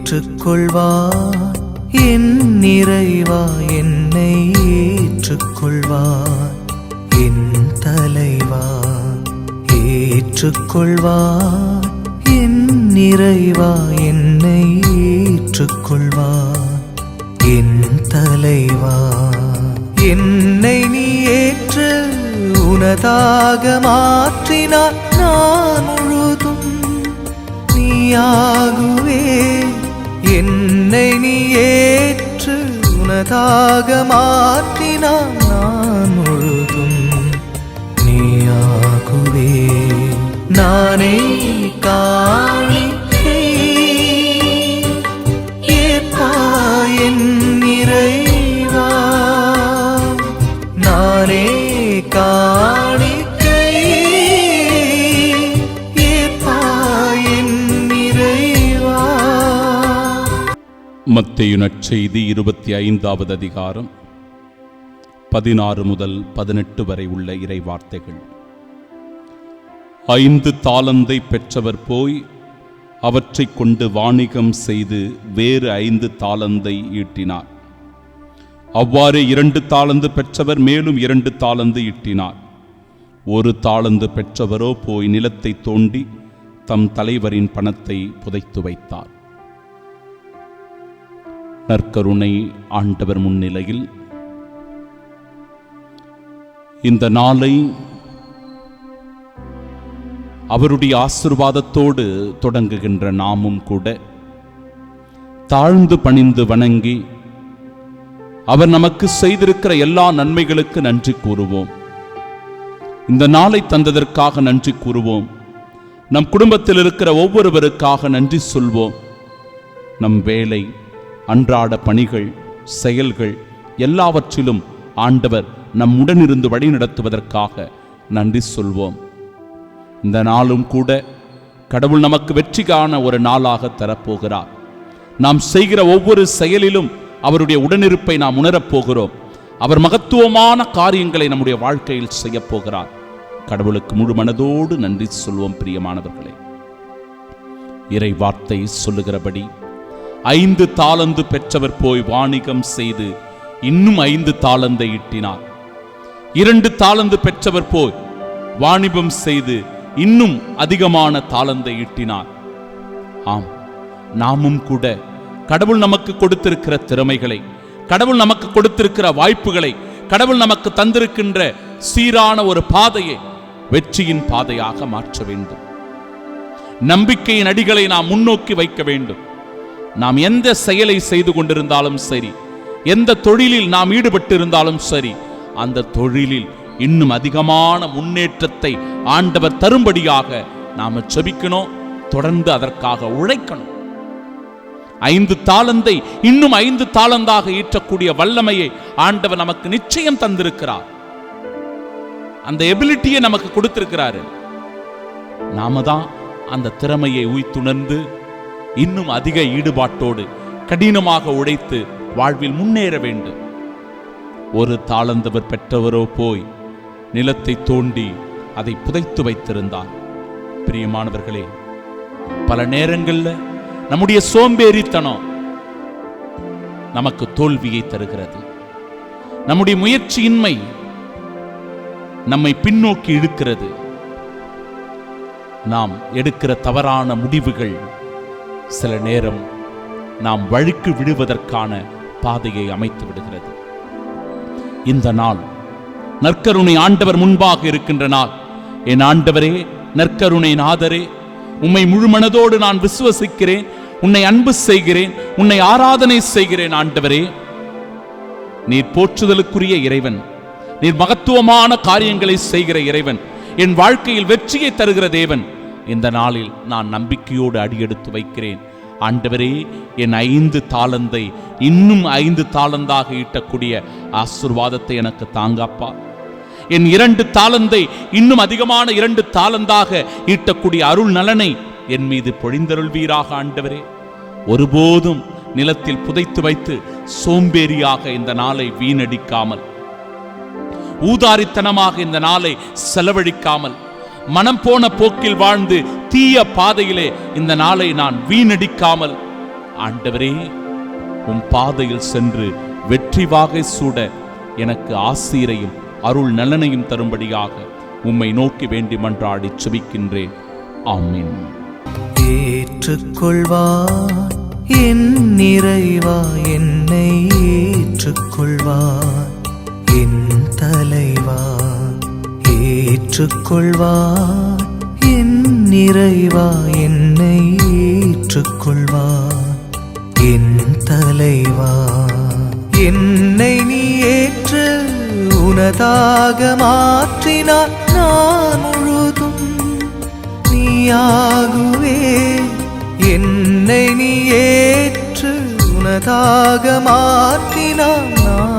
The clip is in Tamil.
ஏற்றுக்கொள்வார். என் நிறைவா என்னை ஏற்றுக்கொள்வார். என் தலைவா ஏற்றுக்கொள்வார். என் நிறைவா என்னை ஏற்றுக்கொள்வார். என் தலைவா என்னை நீ ஏற்று உனதாக மாற்றினார். நான் முழுதும் நீயாகுவே. என்னை நீ ஏற்று உனதாக மாற்றினார். நான் முழுதும் நீயாகுவே. நானே காணிக்கை ஏற்பாய் என் நிறைவா. நானே காணிக்கை ஏற்பாய் என் நிறைவா. மத்தேயு நற்செய்தி 25வது அதிகாரம் 16 முதல் 18 வரை உள்ள இறை வார்த்தைகள். 5 தாலந்தை பெற்றவர் போய் அவற்றைக் கொண்டு வாணிகம் செய்து வேறு 5 தாலந்தை ஈட்டினார். அவ்வாறு 2 தாலந்து பெற்றவர் மேலும் 2 தாலந்து ஈட்டினார். 1 தாலந்து பெற்றவரோ போய் நிலத்தை தோண்டி தம் தலைவரின் பணத்தை புதைத்து வைத்தார். நற்கருணை ஆண்டவர் முன்னிலையில் இந்த நாளை அவருடைய ஆசீர்வாதத்தோடு தொடங்குகின்ற நாமும் கூட தாழ்ந்து பணிந்து வணங்கி அவர் நமக்கு செய்திருக்கிற எல்லா நன்மைகளுக்கு நன்றி கூறுவோம். இந்த நாளை தந்ததற்காக நன்றி கூறுவோம். நம் குடும்பத்தில் இருக்கிற ஒவ்வொருவருக்காக நன்றி சொல்வோம். நம் வேலை, அன்றாட பணிகள், செயல்கள் எல்லாவற்றிலும் ஆண்டவர் நம்முடனிருந்து வழி நடத்துவதற்காக நன்றி சொல்வோம். இந்த நாளும் கூட கடவுள் நமக்கு வெற்றி காண ஒரு நாளாக தரப்போகிறார். நாம் செய்கிற ஒவ்வொரு செயலிலும் அவருடைய உடனிருப்பை நாம் உணரப்போகிறோம். அவர் மகத்துவமான காரியங்களை நம்முடைய வாழ்க்கையில் செய்ய போகிறார். கடவுளுக்கு முழு மனதோடு நன்றி சொல்வோம். பிரியமானவர்களே, இறை வார்த்தை சொல்லுகிறபடி 5 தாலந்து பெற்றவர் போய் வாணிகம் செய்து இன்னும் 5 தாலந்தை ஈட்டினார். 2 தாலந்து பெற்றவர் போய் வாணிபம் செய்து இன்னும் அதிகமான தாலந்தை ஈட்டினார். ஆம், நாமும் கூட கடவுள் நமக்கு கொடுத்திருக்கிற திறமைகளை, கடவுள் நமக்கு கொடுத்திருக்கிற வாய்ப்புகளை, கடவுள் நமக்கு தந்திருக்கின்ற சீரான ஒரு பாதையை வெற்றியின் பாதையாக மாற்ற வேண்டும். நம்பிக்கையின் அடிகளை நாம் முன்னோக்கி வைக்க வேண்டும். நாம் எந்த செயலை செய்து கொண்டிருந்தாலும் சரி, எந்த தொழிலில் நாம் ஈடுபட்டு இருந்தாலும் சரி, அந்த தொழிலில் இன்னும் அதிகமான முன்னேற்றத்தை ஆண்டவர் தரும்படியாக நாம ஜெபிக்கணும். தொடர்ந்து அதற்காக உழைக்கணும். 5 தாலந்தை இன்னும் 5 தாலந்தாக ஈற்றக்கூடிய வல்லமையை ஆண்டவர் நமக்கு நிச்சயம் தந்திருக்கிறார். அந்த எபிலிட்டியை நமக்கு கொடுத்திருக்கிறாரு. நாம தான் அந்த திறமையை உய்த்துணர்ந்து இன்னும் அதிக ஈடுபாட்டோடு கடினமாக உழைத்து வாழ்வில் முன்னேற வேண்டும். 1 தாலந்தவர் பெற்றவரோ போய் நிலத்தை தோண்டி அதை புதைத்து வைத்திருந்தார். பிரியமானவர்களே, பல நேரங்களில் நம்முடைய சோம்பேறித்தனம் நமக்கு தோல்வியை தருகிறது. நம்முடைய முயற்சியின்மை நம்மை பின்னோக்கி இழுக்கிறது. நாம் எடுக்கிற தவறான முடிவுகள் சில நேரம் நாம் வழுக்கு விடுவதற்கான பாதையை அமைத்து விடுகிறது. இந்த நாள் நற்கருணை ஆண்டவர் முன்பாக இருக்கின்ற நாள். என் ஆண்டவரே, நற்கருணை நாதரே, உம்மை முழுமனதோடு நான் விசுவசிக்கிறேன், உன்னை அன்பு செய்கிறேன், உன்னை ஆராதனை செய்கிறேன். ஆண்டவரே, நீர் போற்றுதலுக்குரிய இறைவன், நீர் மகத்துவமான காரியங்களை செய்கிற இறைவன், என் வாழ்க்கையில் வெற்றியை தருகிற தேவன். இந்த நாளில் நான் நம்பிக்கையோடு அடியெடுத்து வைக்கிறேன். ஆண்டவரே, என் 5 தாலந்தை இன்னும் 5 தாலந்தாக ஈட்டக்கூடிய ஆசீர்வாதத்தை எனக்கு தாங்கப்பா. என் 2 தாலந்தை இன்னும் அதிகமான 2 தாலந்தாக ஈட்டக்கூடிய அருள் நலனை என் மீது பொழிந்தருள்வீராக. ஆண்டவரே, ஒருபோதும் நிலத்தில் புதைத்து வைத்து சோம்பேறியாக இந்த நாளை வீணடிக்காமல், ஊதாரித்தனமாக இந்த நாளை செலவழிக்காமல், மனம் போன போக்கில் வாழ்ந்து தீய பாதையிலே இந்த நாளை நான் வீணடிக்காமல், ஆண்டவரே, உம் பாதையில் சென்று வெற்றி வாகை சூட எனக்கு ஆசீரையும் அருள் நலனையும் தரும்படியாக உம்மை நோக்கி வேண்டி மன்றாடி செபிக்கின்றேன். ஆமென். ஏற்றுக்கொள்வார் என் நிறைவா, என்னை ஏற்றுக்கொள்வார் என் தலைவா. ஏற்றுக்கொள்வார் என் நிறைவா, என்னை ஏற்றுக்கொள்வார் என் தலைவா. என்னை நீ ஏற்று உனதாக மாற்றினார், நான் முழுதும் நீயாகுவே. என்னை நீ ஏற்று உனதாக மாற்றினார், நான்